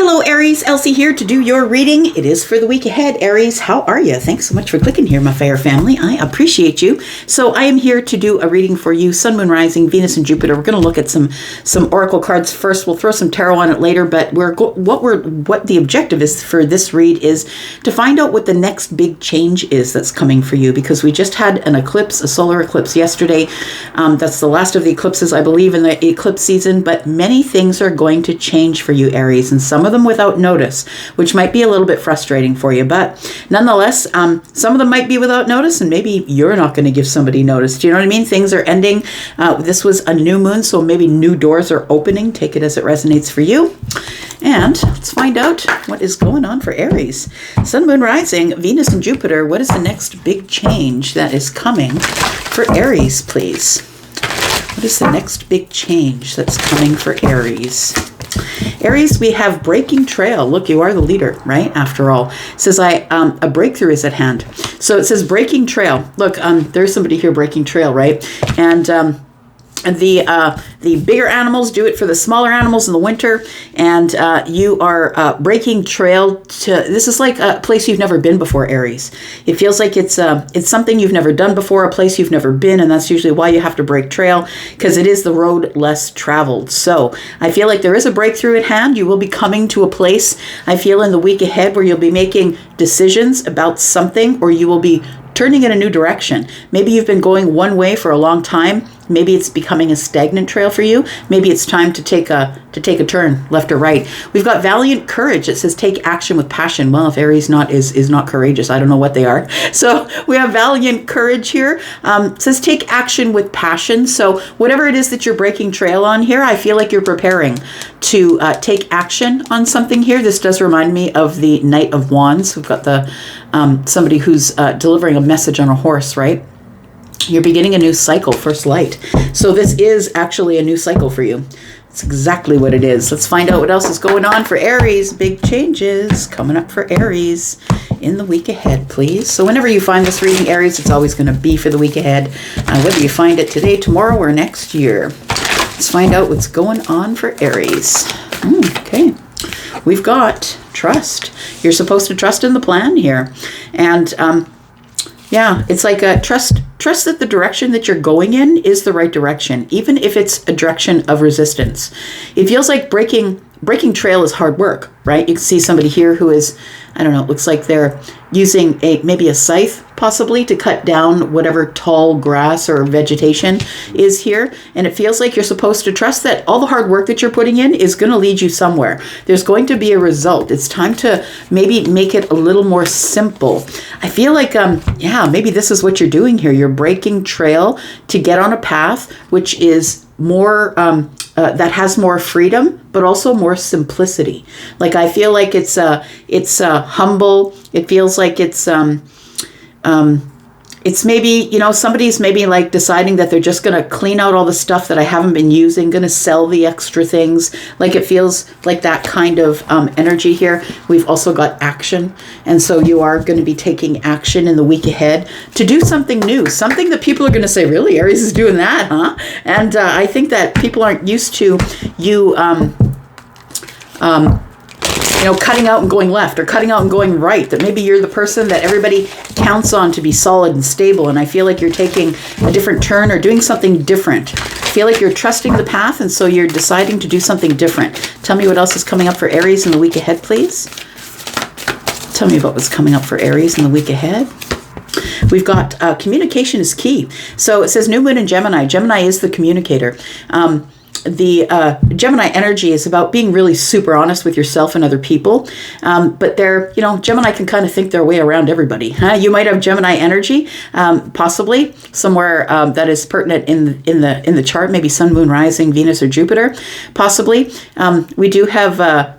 Hello Aries, Elsie here to do your reading. It is for the week ahead. Aries, how are you? Thanks so much for clicking here, my fair family. I appreciate you. So I am here to do a reading for you, Sun, Moon, Rising, Venus, and Jupiter. We're going to look at some oracle cards first. We'll throw some tarot on it later, but what the objective is for this read is to find out what the next big change is that's coming for you, because we just had an eclipse, a solar eclipse yesterday. That's the last of the eclipses, I believe, in the eclipse season, but many things are going to change for you, Aries, and some of them without notice, which might be a little bit frustrating for you, but nonetheless, some of them might be without notice, and maybe you're not going to give somebody notice. Do you know what I mean? Things are ending. This was a new moon, so maybe new doors are opening. Take it as it resonates for you. And let's find out what is going on for Aries. Sun, Moon, Rising, Venus, and Jupiter. What is the next big change that is coming for Aries, please? What is the next big change that's coming for Aries? Aries, we have breaking trail. Look, you are the leader, right? After all, it says a breakthrough is at hand. So it says breaking trail. Look, there's somebody here breaking trail, right? And the bigger animals do it for the smaller animals in the winter, and you are breaking trail to. This is like a place you've never been before, Aries. It feels like it's something you've never done before, a place you've never been, and that's usually why you have to break trail, because it is the road less traveled. So I feel like there is a breakthrough at hand. You will be coming to a place, I feel, in the week ahead where you'll be making decisions about something, or you will be turning in a new direction. Maybe you've been going one way for a long time. Maybe it's becoming a stagnant trail for you. Maybe it's time to take a turn left or right. We've got valiant courage. It says take action with passion. Well, if Aries is not courageous, I don't know what they are. So we have valiant courage here. It says take action with passion. So whatever it is that you're breaking trail on here, I feel like you're preparing to take action on something here. This does remind me of the Knight of Wands. We've got the somebody who's delivering a message on a horse, right? You're beginning a new cycle, first light. So this is actually a new cycle for you. It's exactly what it is. Let's find out what else is going on for Aries. Big changes coming up for Aries in the week ahead, please. So whenever you find this reading, Aries, it's always going to be for the week ahead, whether you find it today, tomorrow, or next year. Let's find out what's going on for Aries. Okay. We've got trust. You're supposed to trust in the plan here. And yeah, it's like a trust that the direction that you're going in is the right direction, even if it's a direction of resistance. It feels like breaking trail is hard work, right? You can see somebody here who is, I don't know, it looks like they're using maybe a scythe possibly to cut down whatever tall grass or vegetation is here. And it feels like you're supposed to trust that all the hard work that you're putting in is going to lead you somewhere. There's going to be a result. It's time to maybe make it a little more simple. I feel like, maybe this is what you're doing here. You're breaking trail to get on a path which is more, that has more freedom, but also more simplicity. Like I feel like it's humble. It feels like it's maybe, somebody's maybe like deciding that they're just going to clean out all the stuff that I haven't been using, going to sell the extra things. Like it feels like that kind of energy here. We've also got action. And so you are going to be taking action in the week ahead to do something new, something that people are going to say, really, Aries is doing that, huh? And I think that people aren't used to you, cutting out and going left or cutting out and going right, that maybe you're the person that everybody counts on to be solid and stable. And I feel like you're taking a different turn or doing something different. I feel like you're trusting the path, and so you're deciding to do something different. Tell me what else is coming up for Aries in the week ahead, please. Tell me about what's coming up for Aries in the week ahead. We've got communication is key. So it says new moon in Gemini. Gemini is the communicator. The Gemini energy is about being really super honest with yourself and other people. But Gemini can kind of think their way around everybody. You might have Gemini energy, possibly somewhere that is pertinent in the chart, maybe Sun, Moon, Rising, Venus, or Jupiter. Possibly. We do have a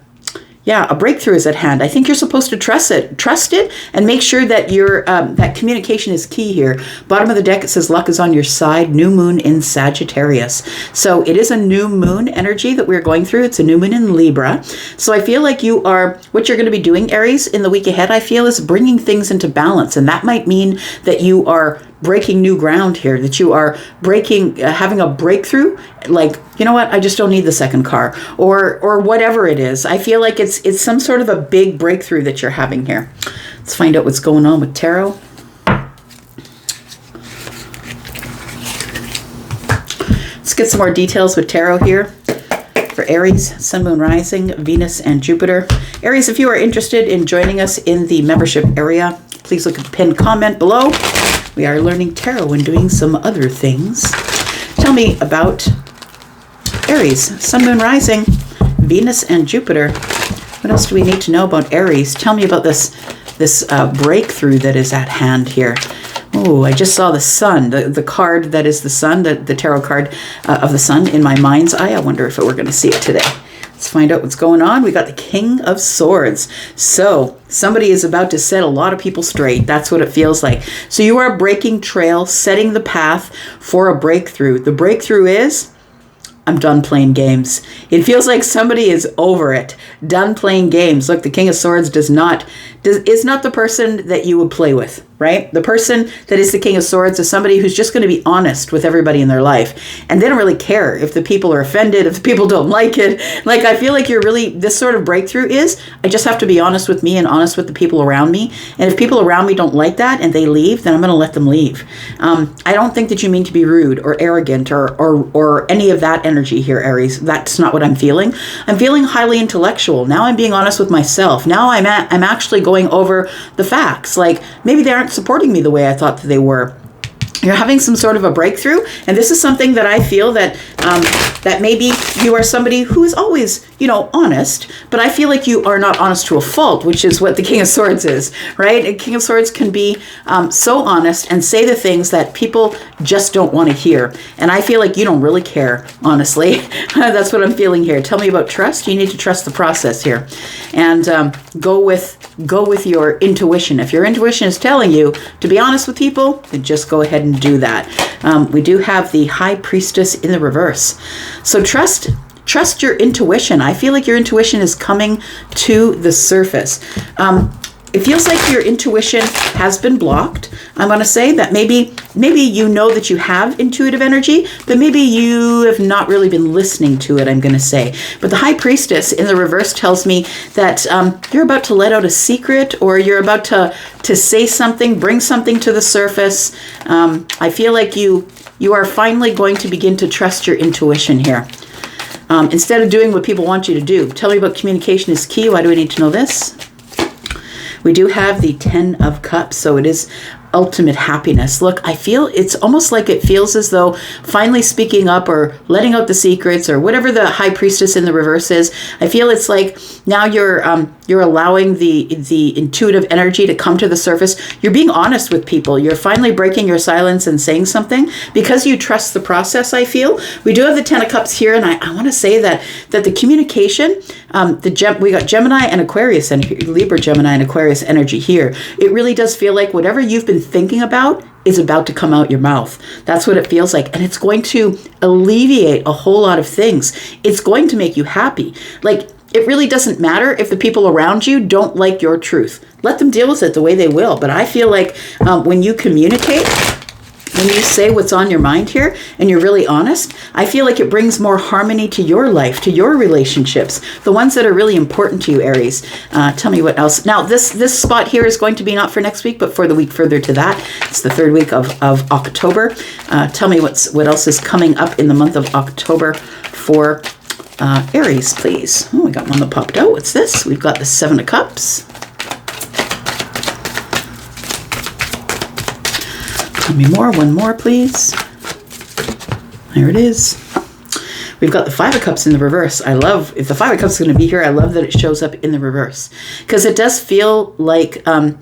breakthrough is at hand. I think you're supposed to trust it, and make sure that that communication is key here. Bottom of the deck, it says luck is on your side. New moon in Sagittarius. So it is a new moon energy that we're going through. It's a new moon in Libra. So I feel like what you're going to be doing, Aries, in the week ahead, I feel is bringing things into balance. And that might mean that you are breaking new ground here, that you are breaking, having a breakthrough, like, you know what, I just don't need the second car, or whatever it is. I feel like it's some sort of a big breakthrough that you're having here. Let's find out what's going on with tarot. Let's get some more details with tarot here for Aries, Sun, Moon, Rising, Venus, and Jupiter. Aries, if you are interested in joining us in the membership area, please look at the pinned comment below. We are learning tarot and doing some other things. Tell me about Aries, Sun, Moon, Rising, Venus, and Jupiter. What else do we need to know about Aries? Tell me about this breakthrough that is at hand here. Oh, I just saw the sun, the card that is the sun, the tarot card of the sun in my mind's eye. I wonder if we're going to see it today. Let's find out what's going on. We got the King of Swords. So somebody is about to set a lot of people straight. That's what it feels like. So you are breaking trail, setting the path for a breakthrough. The breakthrough is, I'm done playing games. It feels like somebody is over it. Done playing games. Look, the King of Swords is not the person that you would play with, right? The person that is the King of Swords is somebody who's just going to be honest with everybody in their life. And they don't really care if the people are offended, if the people don't like it. Like, I feel like this sort of breakthrough is, I just have to be honest with me and honest with the people around me. And if people around me don't like that and they leave, then I'm going to let them leave. I don't think that you mean to be rude or arrogant or any of that energy here, Aries. That's not what I'm feeling. I'm feeling highly intellectual. Now I'm being honest with myself. Now I'm actually going over the facts. Like, maybe they aren't supporting me the way I thought that they were. You're having some sort of a breakthrough, and this is something that I feel that that maybe you are somebody who is always, honest, but I feel like you are not honest to a fault, which is what the King of Swords is, right? A King of Swords can be so honest and say the things that people just don't want to hear, and I feel like you don't really care, honestly. That's what I'm feeling here. Tell me about trust. You need to trust the process here, and go with your intuition. If your intuition is telling you to be honest with people, then just go ahead and do that. We do have the High Priestess in the reverse. So trust your intuition. I feel like your intuition is coming to the surface. It feels like your intuition has been blocked. I'm going to say that maybe you know that you have intuitive energy, but maybe you have not really been listening to it, I'm going to say. But the High Priestess in the reverse tells me that you're about to let out a secret, or you're about to say something, bring something to the surface. I feel like you are finally going to begin to trust your intuition here. Instead of doing what people want you to do. Tell me about communication is key. Why do we need to know this? We do have the 10 of Cups, so it is ultimate happiness. Look, I feel it's almost like it feels as though finally speaking up or letting out the secrets or whatever the High Priestess in the reverse is. I feel it's like now you're allowing the intuitive energy to come to the surface. You're being honest with people. You're finally breaking your silence and saying something because you trust the process. I feel we do have the 10 of Cups here, and I want to say that the communication, we got Gemini and Aquarius and Libra, Gemini and Aquarius energy here. It really does feel like whatever you've been thinking about is about to come out your mouth. That's what it feels like. And it's going to alleviate a whole lot of things. It's going to make you happy. Like, it really doesn't matter if the people around you don't like your truth. Let them deal with it the way they will. But I feel like when you communicate, when you say what's on your mind here and you're really honest, I feel like it brings more harmony to your life, to your relationships, the ones that are really important to you, Aries. Tell me what else. Now, this spot here is going to be not for next week, but for the week further to that. It's the third week of October. Tell me what else is coming up in the month of October for Aries, please. Oh, we got one that popped out. What's this? We've got the 7 of Cups. Tell me more. One more, please. There it is. We've got the 5 of Cups in the reverse. I love, if the 5 of Cups is going to be here, I love that it shows up in the reverse. Because it does feel like, a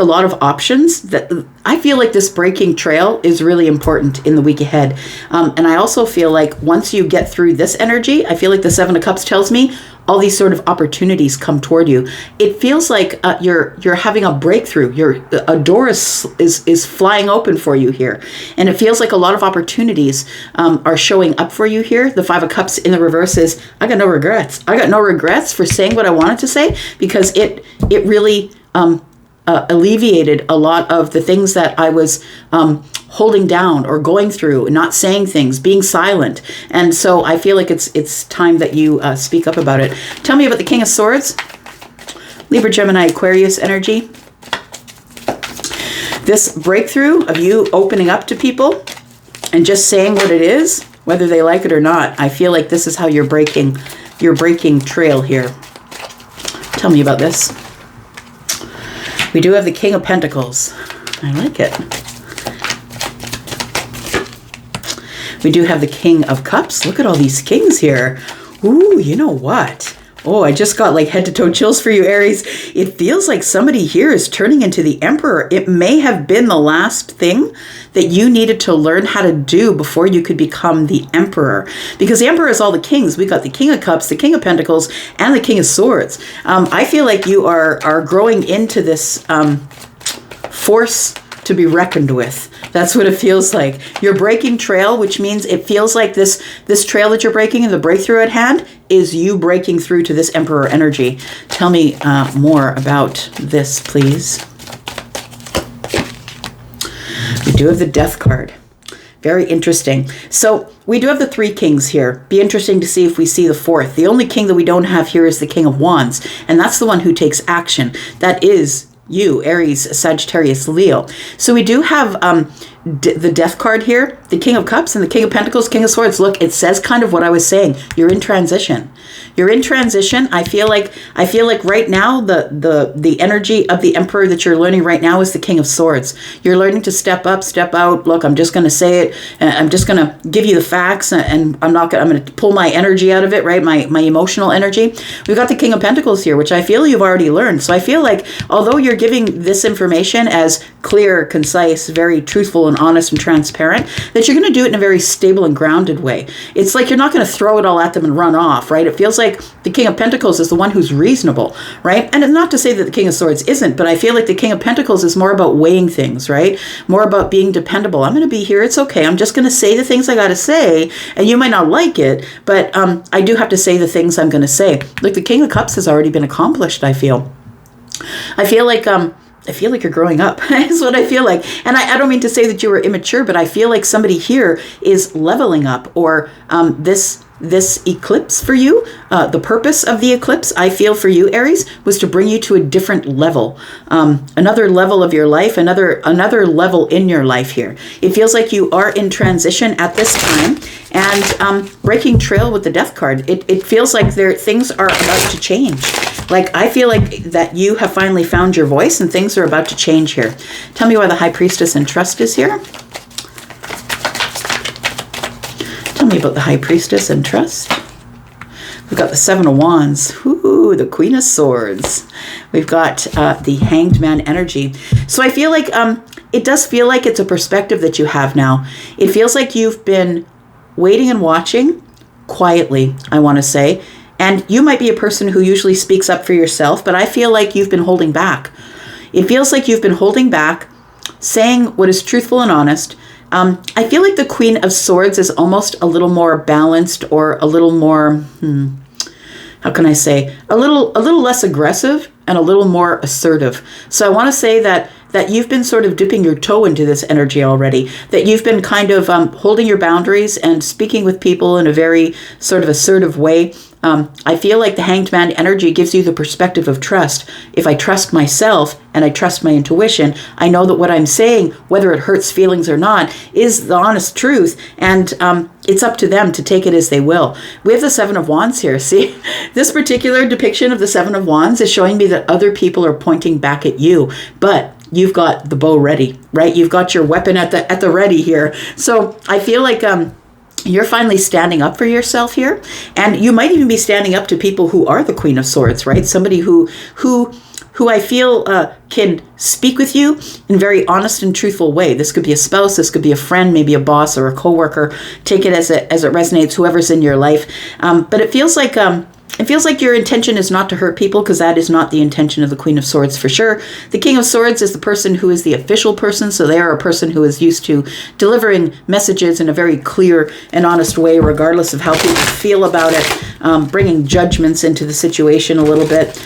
lot of options. That I feel like this breaking trail is really important in the week ahead. And I also feel like once you get through this energy, I feel like the 7 of Cups tells me all these sort of opportunities come toward you. It feels like you're having a breakthrough. A door is flying open for you here. And it feels like a lot of opportunities are showing up for you here. The 5 of Cups in the reverse is, I got no regrets. I got no regrets for saying what I wanted to say, because it really alleviated a lot of the things that I was holding down or going through, not saying things, being silent. And so I feel like it's time that you speak up about it. Tell me about the King of Swords. Libra, Gemini, Aquarius energy. This breakthrough of you opening up to people and just saying what it is, whether they like it or not. I feel like this is how you're breaking trail here. Tell me about this. We do have the King of Pentacles. I like it. We do have the King of Cups. Look at all these kings here. Ooh, you know what? Oh, I just got like head to toe chills for you, Aries. It feels like somebody here is turning into the Emperor. It may have been the last thing that you needed to learn how to do before you could become the Emperor. Because the Emperor is all the kings. We got the King of Cups, the King of Pentacles, and the King of Swords. I feel like you are growing into this force to be reckoned with. That's what it feels like. You're breaking trail, which means it feels like this trail that you're breaking and the breakthrough at hand is you breaking through to this Emperor energy. Tell me more about this, please. We do have the Death card. Very interesting. So we do have the 3 kings here. Be interesting to see if we see the 4th. The only king that we don't have here is the King of Wands, and that's the one who takes action. That is you, Aries, Sagittarius, Leo. So we do have the Death card here, the King of Cups and the King of Pentacles, King of Swords. Look, it says kind of what I was saying. You're in transition. You're in transition. I feel like right now the energy of the Emperor that you're learning right now is the King of Swords. You're learning to step up, step out. Look, I'm just going to say it. I'm just going to give you the facts, and I'm going to pull my energy out of it, right? My emotional energy. We've got the King of Pentacles here, which I feel you've already learned. So I feel like although you're giving this information as clear, concise, very truthful and honest and transparent, that you're going to do it in a very stable and grounded way. It's like you're not going to throw it all at them and run off, right? It feels like the King of Pentacles is the one who's reasonable, right? And not to say that the King of Swords isn't, but I feel like the King of Pentacles is more about weighing things, right? More about being dependable. I'm going to be here. It's okay. I'm just going to say the things I got to say, and you might not like it, but I do have to say the things I'm going to say. Like the King of Cups has already been accomplished, I feel. I feel like you're growing up. Is what I feel like. And I don't mean to say that you were immature, but I feel like somebody here is leveling up, or this eclipse for you, the purpose of the eclipse, I feel for you, Aries, was to bring you to a different level, another level of your life, another level in your life here. It feels like you are in transition at this time, and breaking trail with the Death card. It feels like things are about to change. Like, I feel like that you have finally found your voice and things are about to change here. Tell me why the High Priestess and Trust is here. Tell me about the High Priestess and Trust. We've got the 7 of Wands. Ooh, the Queen of Swords. We've got the Hanged Man energy. So I feel like it does feel like it's a perspective that you have now. It feels like you've been waiting and watching quietly, I want to say. And you might be a person who usually speaks up for yourself, but I feel like you've been holding back. It feels like you've been holding back, saying what is truthful and honest. I feel like the Queen of Swords is almost a little more balanced, or a little more, how can I say, a little less aggressive and a little more assertive. So I want to say that you've been sort of dipping your toe into this energy already, that you've been kind of holding your boundaries and speaking with people in a very sort of assertive way. I feel like the Hanged Man energy gives you the perspective of trust. If I trust myself and I trust my intuition, I know that what I'm saying, whether it hurts feelings or not, is the honest truth, and it's up to them to take it as they will. We have the 7 of Wands here. See, this particular depiction of the 7 of Wands is showing me that other people are pointing back at you, but you've got the bow ready, right? You've got your weapon at the ready here. So I feel like you're finally standing up for yourself here, and you might even be standing up to people who are the Queen of Swords, right? Somebody who I feel can speak with you in a very honest and truthful way. This could be a spouse, this could be a friend, maybe a boss or a coworker. Take it as it resonates, whoever's in your life. But it feels like your intention is not to hurt people, because that is not the intention of the Queen of Swords for sure. The King of Swords is the person who is the official person, so they are a person who is used to delivering messages in a very clear and honest way, regardless of how people feel about it. bringing judgments into the situation a little bit.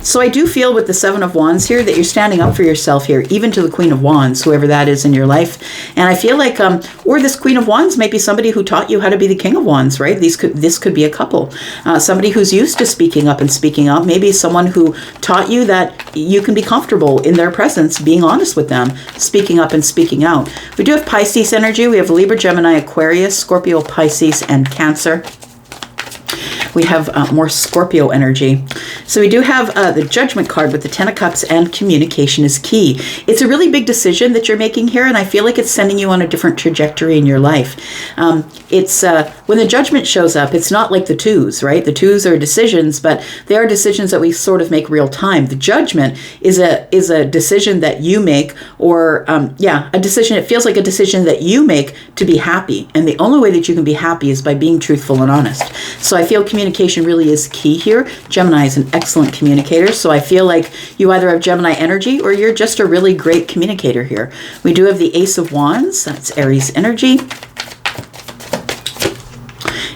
So I do feel with the Seven of Wands here that you're standing up for yourself here, even to the Queen of Wands, whoever that is in your life. And I feel like, or this Queen of Wands might be somebody who taught you how to be the King of Wands, right? This could be a couple. Somebody who's used to speaking up and speaking up. Maybe someone who taught you that you can be comfortable in their presence, being honest with them, speaking up and speaking out. We do have Pisces energy. We have Libra, Gemini, Aquarius, Scorpio, Pisces, and Cancer. We have more Scorpio energy. So we do have the Judgment card with the Ten of Cups, and communication is key. It's a really big decision that you're making here, and I feel like it's sending you on a different trajectory in your life. It's when the Judgment shows up, it's not like the twos, right? The twos are decisions, but they are decisions that we sort of make real time. The Judgment is a decision that you make, or a decision. It feels like a decision that you make to be happy, and the only way that you can be happy is by being truthful and honest. So I feel communication really is key here. Gemini is an excellent communicator, so I feel like you either have Gemini energy or you're just a really great communicator here. We do have the Ace of Wands, that's Aries energy.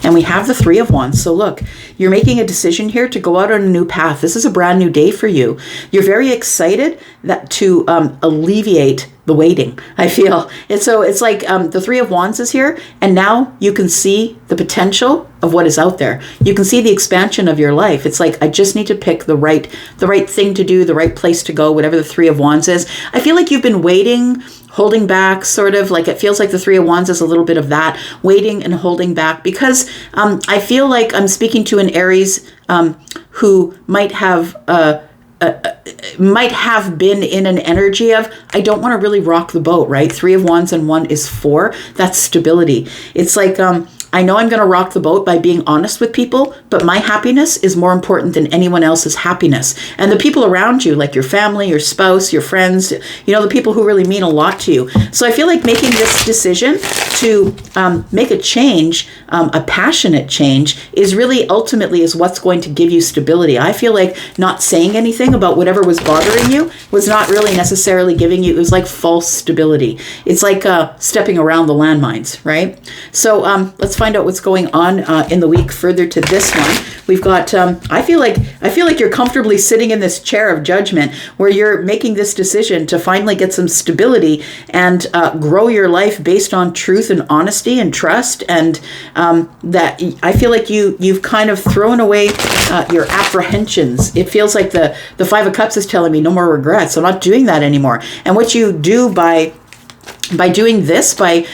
And we have the Three of Wands. So look, you're making a decision here to go out on a new path. This is a brand new day for you. You're very excited to alleviate the waiting, I feel. And so it's like the Three of Wands is here, and now you can see the potential of what is out there. You can see the expansion of your life. It's like, I just need to pick the right thing to do, the right place to go, whatever the Three of Wands is. I feel like you've been waiting, holding back, sort of like, it feels like the Three of Wands is a little bit of that, waiting and holding back, because I feel like I'm speaking to an Aries who might have been in an energy of, I don't want to really rock the boat, right? Three of Wands and 1 is 4. That's stability. It's like, I know I'm going to rock the boat by being honest with people, but my happiness is more important than anyone else's happiness. And the people around you, like your family, your spouse, your friends, the people who really mean a lot to you. So I feel like making this decision to make a change, a passionate change, is really ultimately is what's going to give you stability. I feel like not saying anything about whatever was bothering you was not really necessarily giving you, it was like false stability. It's like stepping around the landmines, right? So let's find out what's going on in the week further to this one. We've got, I feel like you're comfortably sitting in this chair of judgment where you're making this decision to finally get some stability and grow your life based on truth and honesty and trust. And that I feel like you've kind of thrown away your apprehensions. It feels like the Five of Cups is telling me no more regrets. I'm not doing that anymore. And what you do by doing this, by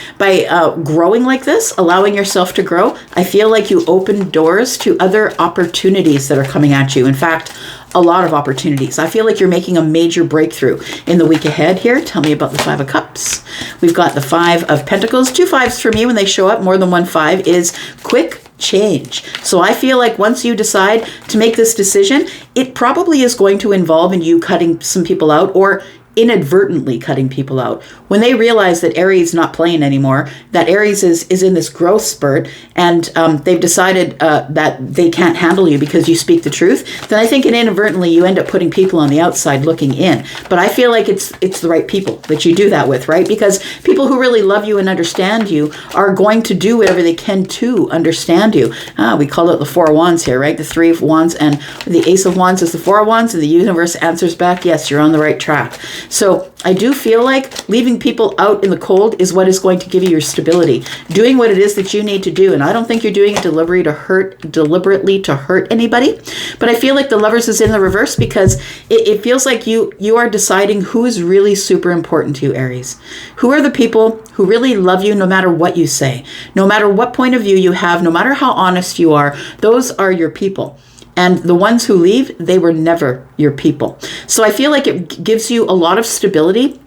growing like this, allowing yourself to grow, I feel like you open doors to other opportunities that are coming at you. In fact, a lot of opportunities. I feel like you're making a major breakthrough in the week ahead here. Tell me about the Five of Cups. We've got the Five of Pentacles. 2 5s for me when they show up. More than 1 5 is quick change. So I feel like once you decide to make this decision, it probably is going to involve in you cutting some people out, or inadvertently cutting people out. When they realize that Aries is not playing anymore, that Aries is in this growth spurt, and they've decided that they can't handle you because you speak the truth, then I think inadvertently you end up putting people on the outside looking in. But I feel like it's the right people that you do that with, right? Because people who really love you and understand you are going to do whatever they can to understand you. We call it the Four of Wands here, right? The Three of Wands and the Ace of Wands is the Four of Wands, and the universe answers back, yes, you're on the right track. So I do feel like leaving people out in the cold is what is going to give you your stability. Doing what it is that you need to do. And I don't think you're doing it deliberately to hurt anybody. But I feel like the Lovers is in the reverse, because it feels like you are deciding who is really super important to you, Aries. Who are the people who really love you no matter what you say, no matter what point of view you have, no matter how honest you are. Those are your people. And the ones who leave, they were never your people. So I feel like it gives you a lot of stability.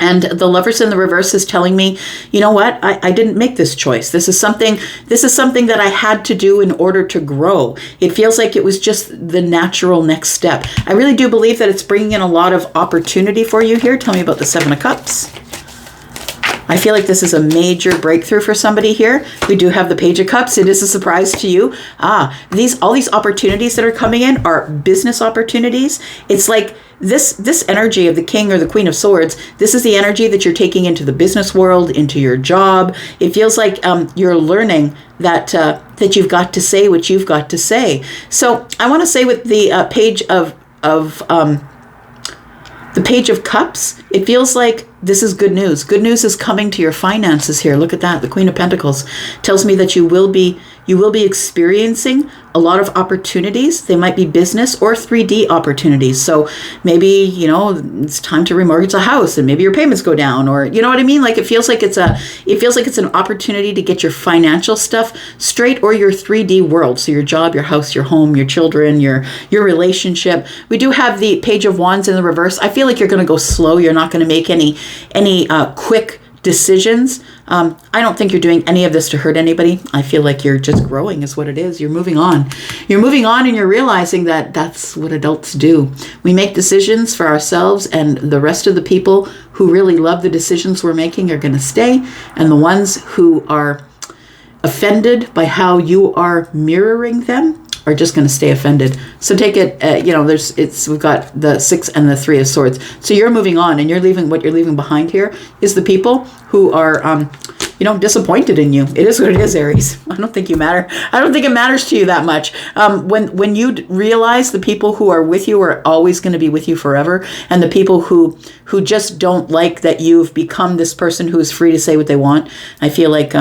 And the Lovers in the reverse is telling me, you know what? I didn't make this choice. This is something that I had to do in order to grow. It feels like it was just the natural next step. I really do believe that it's bringing in a lot of opportunity for you here. Tell me about the Seven of Cups. I feel like this is a major breakthrough for somebody here. We do have the Page of Cups. It is a surprise to you. All these opportunities that are coming in are business opportunities. It's like this energy of the King or the Queen of Swords. This is the energy that you're taking into the business world, into your job. It feels like you're learning that you've got to say what you've got to say. So I want to say with the Page of the Page of Cups, it feels like this is good news. Good news is coming to your finances here. Look at that. The Queen of Pentacles tells me that you will be experiencing a lot of opportunities. They might be business or 3D opportunities. So maybe, it's time to remortgage a house and maybe your payments go down, or you know what I mean? Like it feels like it's an opportunity to get your financial stuff straight, or your 3D world. So your job, your house, your home, your children, your relationship. We do have the Page of Wands in the reverse. I feel like you're going to go slow. You're not going to make any quick decisions. I don't think you're doing any of this to hurt anybody. I feel like you're just growing is what it is. You're moving on. You're moving on, and you're realizing that that's what adults do. We make decisions for ourselves, and the rest of the people who really love the decisions we're making are going to stay. And the ones who are offended by how you are mirroring them are just going to stay offended. So take it, we've got the 6 and the 3 of Swords. So you're moving on, and what you're leaving behind here is the people who are, disappointed in you. It is what it is, Aries. I don't think you matter. I don't think it matters to you that much. When you realize the people who are with you are always going to be with you forever, and the people who just don't like that you've become this person who is free to say what they want, I feel like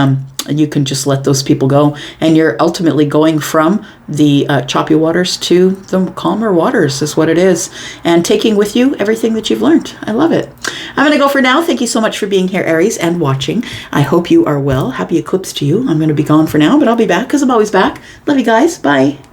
you can just let those people go, and you're ultimately going from the choppy waters to the calmer waters is what it is, and taking with you everything that you've learned. I love it. I'm going to go for now. Thank you so much for being here, Aries, and watching. I hope you are well. Happy eclipse to you. I'm going to be gone for now, but I'll be back because I'm always back. Love you guys. Bye.